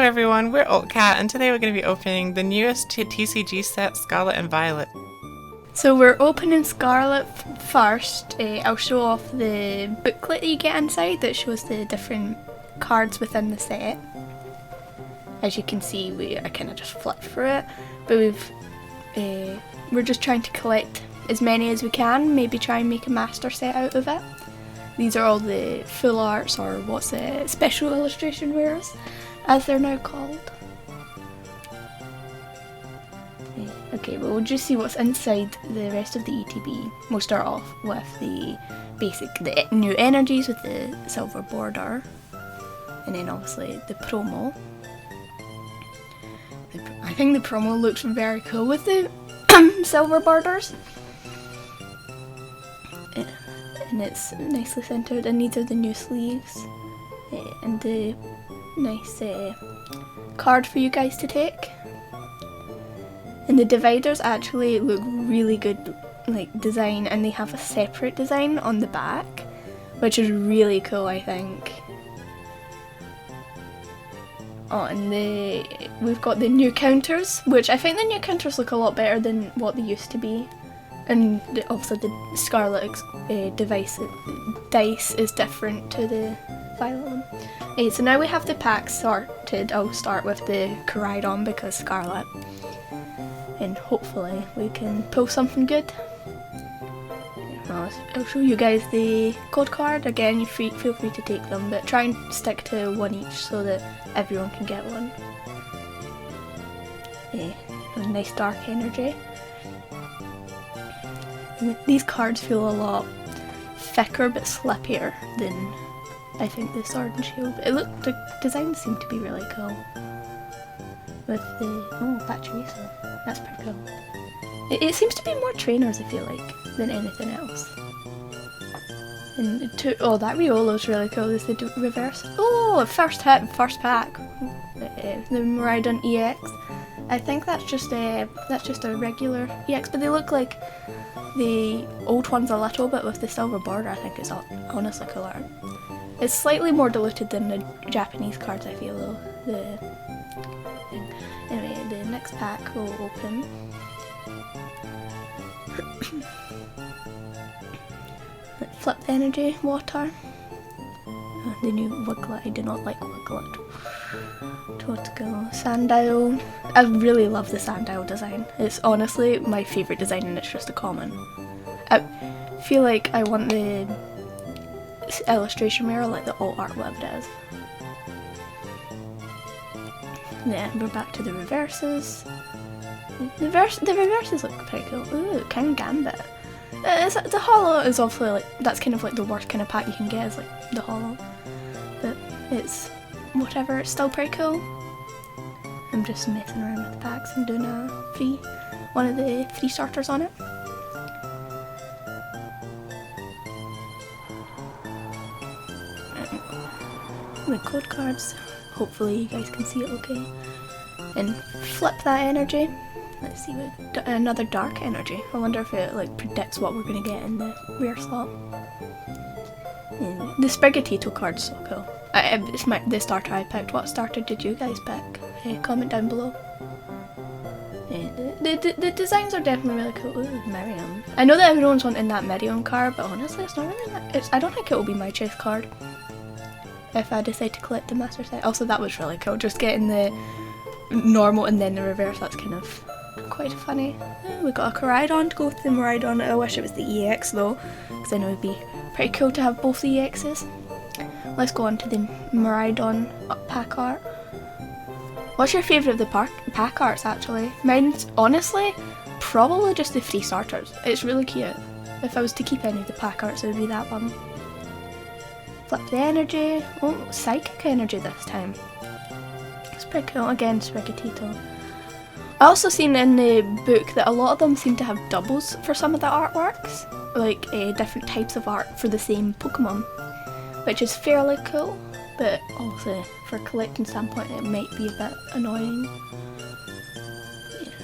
everyone, we're OatCat, and today we're going to be opening the newest TCG set, Scarlet and Violet. So we're opening Scarlet first. I'll show off the booklet that you get inside that shows the different cards within the set. As you can see, I kind of just flipped through it, but we're just trying to collect as many as we can, maybe try and make a master set out of it. These are all the full arts, or what's it, special illustration rares, as they're now called. Okay, well, we'll just see what's inside the rest of the ETB. We'll start off with the new energies with the silver border, and then obviously the promo. I think the promo looks very cool with the silver borders. And it's nicely centered, and these are the new sleeves and the nice card for you guys to take. And the dividers actually look really good, like, design, and they have a separate design on the back, which is really cool, I think. Oh, and we've got the new counters, which I think the new counters look a lot better than what they used to be. And obviously the Scarlet dice is different to the Violet one. So now we have the packs sorted. I'll start with the Koraidon because Scarlet. And hopefully we can pull something good. I'll show you guys the code card. Again, you feel free to take them, but try and stick to one each so that everyone can get one. A nice dark energy. And these cards feel a lot thicker but slippier than I think the Sword and Shield. The designs seem to be really cool. With the Pachirisu, that's pretty cool. It seems to be more trainers, I feel like, than anything else. And that Riolo's really cool. There's the reverse. Oh, first hit, first pack. The Miraidon EX. I think that's just a regular EX, but they look like the old ones a little bit with the silver border. I think it's honestly cooler. It's slightly more diluted than the Japanese cards, I feel, though. Anyway, the next pack will open. Flip the energy, water. Oh, the new Wiglet, I do not like Wiglet. Totgo, Sandile. I really love the Sandile design. It's honestly my favourite design, and it's just a common. I feel like I want the illustration mirror like the alt art web does. Then we're back to the reverses. The reverses look pretty cool. Ooh, King Gambit. The holo is obviously like, that's kind of like the worst kind of pack you can get, is like the holo. But it's whatever, it's still pretty cool. I'm just messing around with the packs and doing one of the free starters on it. The code cards, hopefully you guys can see it okay. And flip that energy. Let's see, another dark energy. I wonder if it like predicts what we're going to get in the rare slot. And the Sprigatito card's so cool. It's the starter I picked. What starter did you guys pick? Comment down below. The designs are definitely really cool. Ooh, Miriam. I know that everyone's wanting that Miriam card, but honestly it's not really I don't think it will be my choice card if I decide to collect the master set. Also, that was really cool, just getting the normal and then the reverse. That's kind of quite funny. We got a Koraidon to go with the Miraidon. I wish it was the EX though, because I know it'd be pretty cool to have both the EXs. Let's go on to the Miraidon pack art. What's your favourite of the pack arts, actually? Mine's, honestly, probably just the free starters. It's really cute. If I was to keep any of the pack arts, it would be that one. Flip the energy. Oh, psychic energy this time. It's pretty cool. Again, Sprigatito. I also seen in the book that a lot of them seem to have doubles for some of the artworks. Like different types of art for the same Pokemon. Which is fairly cool. But also, for a collecting standpoint, it might be a bit annoying.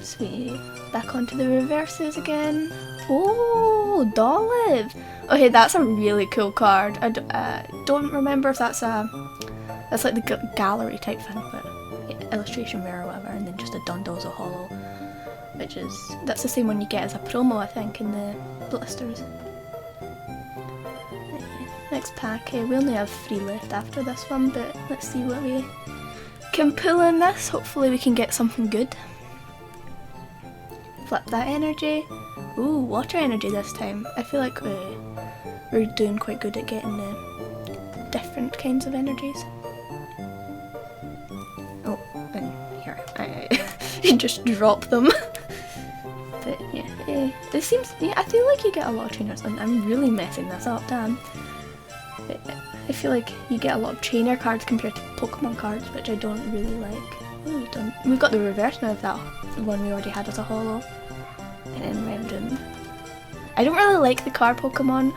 Sweet. Back onto the reverses again. Oh, Dolliv! Okay, that's a really cool card. I don't remember if that's like the gallery type thing, but illustration rare or whatever, and then just a Dondozo holo, that's the same one you get as a promo, I think, in the blisters. Next pack, we only have 3 left after this one, but let's see what we can pull in this. Hopefully we can get something good. Flip that energy. Ooh, water energy this time. I feel like we're doing quite good at getting the different kinds of energies. Oh, and here, I just drop them. But yeah, it seems, I feel like you get a lot of trainers, and I'm really messing this up, damn. I feel like you get a lot of trainer cards compared to Pokemon cards, which I don't really like. Ooh, we've got the reverse now of that one we already had as a holo. And then random. I don't really like the card Pokemon.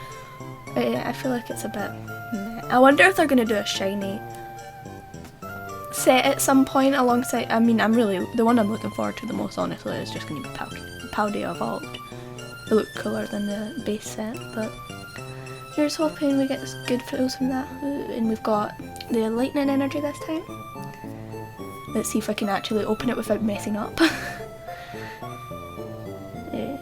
I feel like it's a bit meh. I wonder if they're going to do a shiny set at some point alongside. I mean, the one I'm looking forward to the most, honestly, is just going to be Paldea Evolved. They look cooler than the base set, but here's hoping we get good photos from that. Ooh, and we've got the lightning energy this time. Let's see if I can actually open it without messing up. Yeah.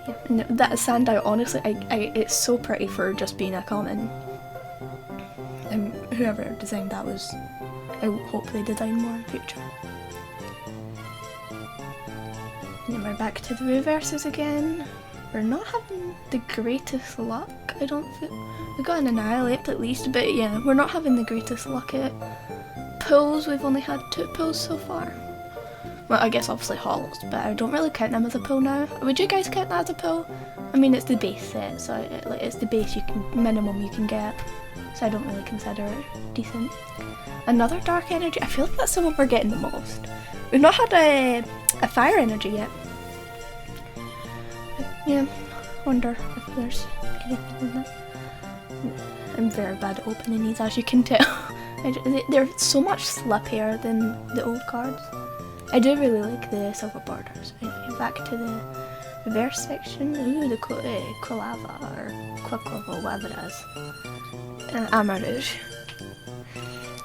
That Sandow, honestly, it's so pretty for just being a common. And whoever designed that I hope they design more in future. And then we're back to the reverses again. We're not having the greatest luck, I don't feel. We got an Annihilate at least, but yeah, we're not having the greatest luck at pulls. We've only had 2 pulls so far. Well, I guess obviously holos, but I don't really count them as a pull now. Would you guys count that as a pull? I mean, it's the base set, so it's the base minimum you can get, so I don't really consider it decent. Another dark energy. I feel like that's the one we're getting the most. We've not had a fire energy yet. Yeah, wonder if there's anything in that. I'm very bad at opening these, as you can tell. They're so much slippier than the old cards. I do really like the silver borders. Back to the reverse section. Ooh, the Quilava or Quicklava, whatever it is. Armarouge.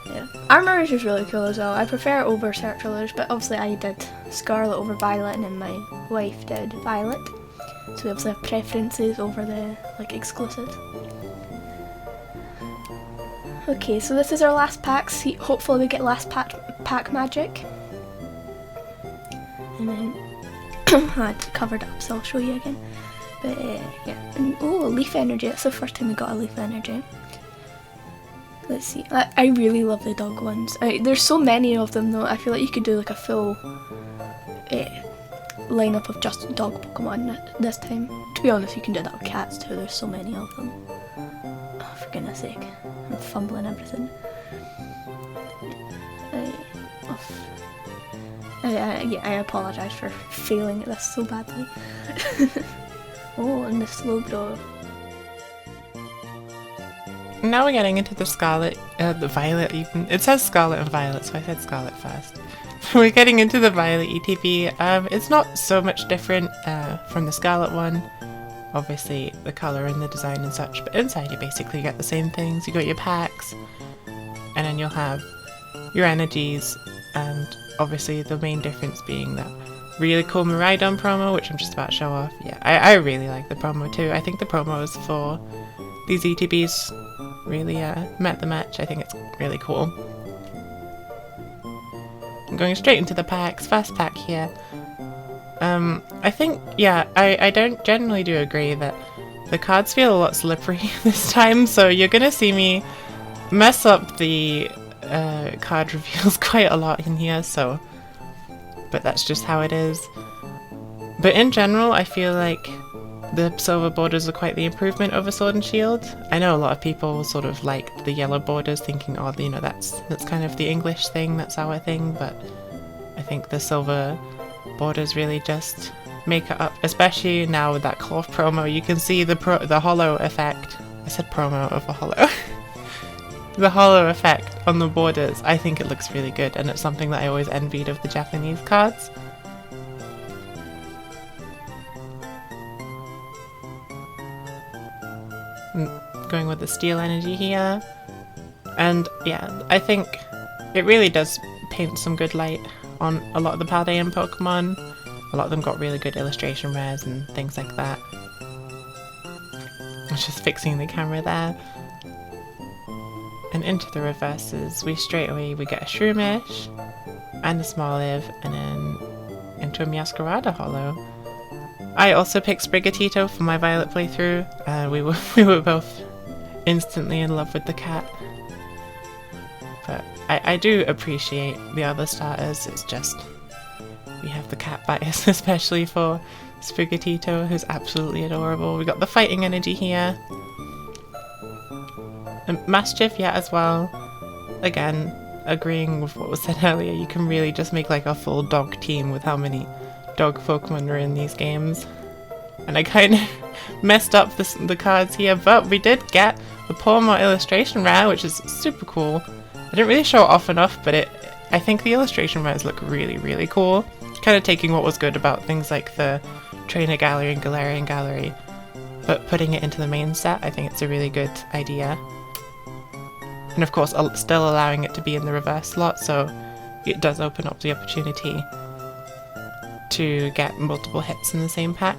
Yeah, Armarouge is really cool as well. I prefer it over Sertraluge, but obviously I did Scarlet over Violet, and then my wife did Violet. So we obviously have preferences over the exclusives. Okay, so this is our last pack. See, hopefully we get last pack magic. And then I had covered up, so I'll show you again. But yeah, and oh, leaf energy. That's the first time we got a leaf energy. Let's see. I really love the dog ones. There's so many of them though. I feel like you could do like a full lineup of just dog Pokemon this time. To be honest, you can do that with cats too. There's so many of them. Oh, for goodness sake, I'm fumbling everything. Yeah, I apologise for failing at this so badly. Oh, and the slow blow. Now we're getting into the Scarlet, the Violet even. It says Scarlet and Violet, so I said Scarlet first. We're getting into the Violet ETB. It's not so much different from the Scarlet one. Obviously, the colour and the design and such, but inside you basically get the same things. You got your packs, and then you'll have your energies, and obviously the main difference being that really cool Miraidon promo, which I'm just about to show off. Yeah, I really like the promo too. I think the promos for these ETBs really met the match. I think it's really cool. I'm going straight into the packs. First pack here. I think, yeah, I don't generally do agree that the cards feel a lot slippery this time, so you're gonna see me mess up the card reveals quite a lot in here, so, but that's just how it is. But in general, I feel like the silver borders are quite the improvement over Sword and Shield. I know a lot of people sort of like the yellow borders, thinking, oh, you know, that's kind of the English thing, that's our thing, but I think the silver borders really just make it up, especially now with that cloth promo. You can see the holo effect. I said promo over holo. The holo effect on the borders. I think it looks really good, and it's something that I always envied of the Japanese cards. Going with the steel energy here, and yeah, I think it really does paint some good light on a lot of the Paldean Pokemon. A lot of them got really good illustration rares and things like that. I was just fixing the camera there. And into the reverses, we get a Shroomish and a Smoliv, and then into a Meowscarada holo. I also picked Sprigatito for my Violet playthrough. We were both instantly in love with the cat. But I do appreciate the other starters. It's just we have the cat bias, especially for Sprigatito, who's absolutely adorable. We got the fighting energy here. And Maschiff, yeah, as well. Again, agreeing with what was said earlier, you can really just make like a full dog team with how many dog Pokemon are in these games. And I kind of messed up the cards here, but we did get the Pokémon illustration rare, which is super cool. I didn't really show it off enough, but I think the illustration rares look really, really cool. Kind of taking what was good about things like the Trainer Gallery and Galarian Gallery, but putting it into the main set, I think it's a really good idea. And of course, still allowing it to be in the reverse slot, so it does open up the opportunity to get multiple hits in the same pack.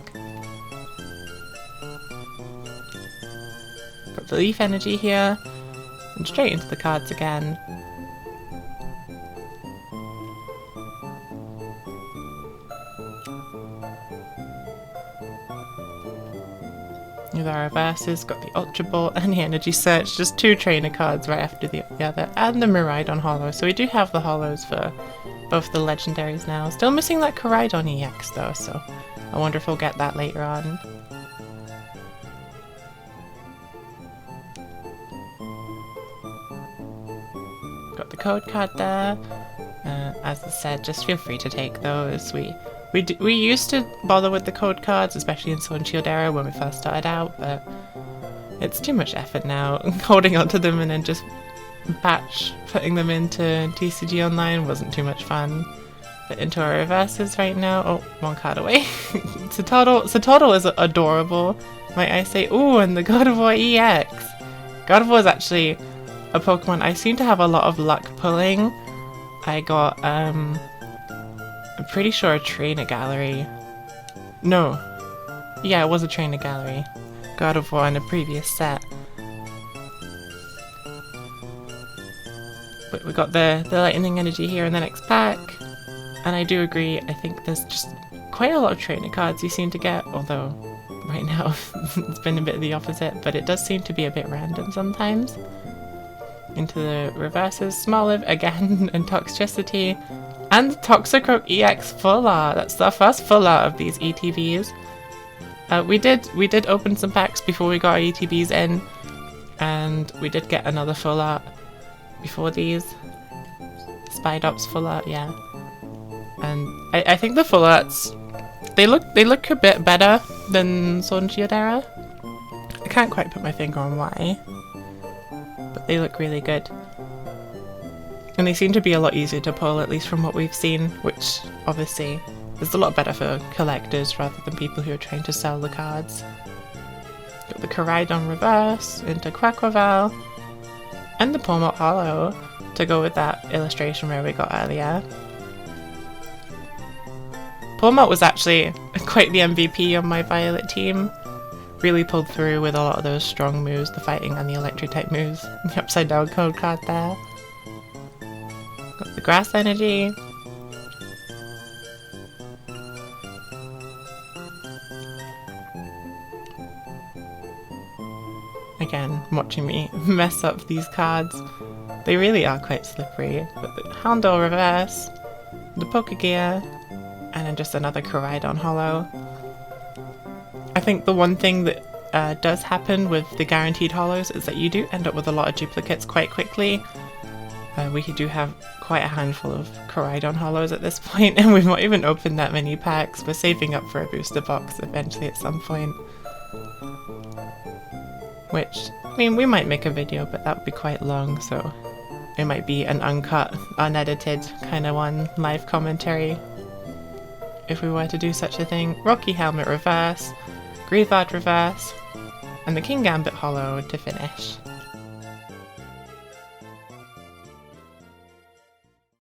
Got the Leaf Energy here, and straight into the cards again. With our reverses, got the Ultra Ball and the Energy Search, just 2 trainer cards right after the other, and the Miraidon holo. So we do have the holos for both the legendaries now. Still missing that Koraidon EX though, so I wonder if we'll get that later on. Got the code card there. As I said, just feel free to take those. We used to bother with the code cards, especially in Sword and Shield era when we first started out, but it's too much effort now. Holding onto them and then just batch putting them into TCG Online wasn't too much fun. But into our reverses right now. Oh, one card away. Sotodle is adorable, might I say. Ooh, and the God of War EX. God of War is actually a Pokemon I seem to have a lot of luck pulling. I got, I'm pretty sure a Trainer Gallery. No. Yeah, it was a Trainer Gallery. God of War in a previous set. But we got the Lightning Energy here in the next pack. And I do agree, I think there's just quite a lot of trainer cards you seem to get, although right now it's been a bit of the opposite, but it does seem to be a bit random sometimes. Into the reverses, Smoliv again, and Toxtricity, and Toxicroak EX Full Art. That's the first full art of these ETBs. We did open some packs before we got our ETBs in, and we did get another full art before these. Spidops Full Art, yeah. And I think the full arts, they look a bit better than Sword and Shield era. I can't quite put my finger on why, but they look really good. And they seem to be a lot easier to pull, at least from what we've seen, which obviously is a lot better for collectors rather than people who are trying to sell the cards. Got the Koraidon reverse into Quaquaval, and the Pawmot holo to go with that illustration rare we got earlier. Pawmot was actually quite the MVP on my Violet team. Really pulled through with a lot of those strong moves, the fighting and the electric type moves. The upside down code card there. Got the Grass Energy. Again, watching me mess up these cards. They really are quite slippery. But the Houndour reverse, the Pokegear, and then just another Koraidon holo. I think the one thing that does happen with the guaranteed holos is that you do end up with a lot of duplicates quite quickly. We do have quite a handful of Koraidon holos at this point, and we've not even opened that many packs. We're saving up for a booster box eventually at some point. Which, I mean, we might make a video, but that would be quite long, so it might be an uncut, unedited kind of one, live commentary, if we were to do such a thing. Rocky Helmet reverse, Grievard reverse, and the King Gambit holo to finish.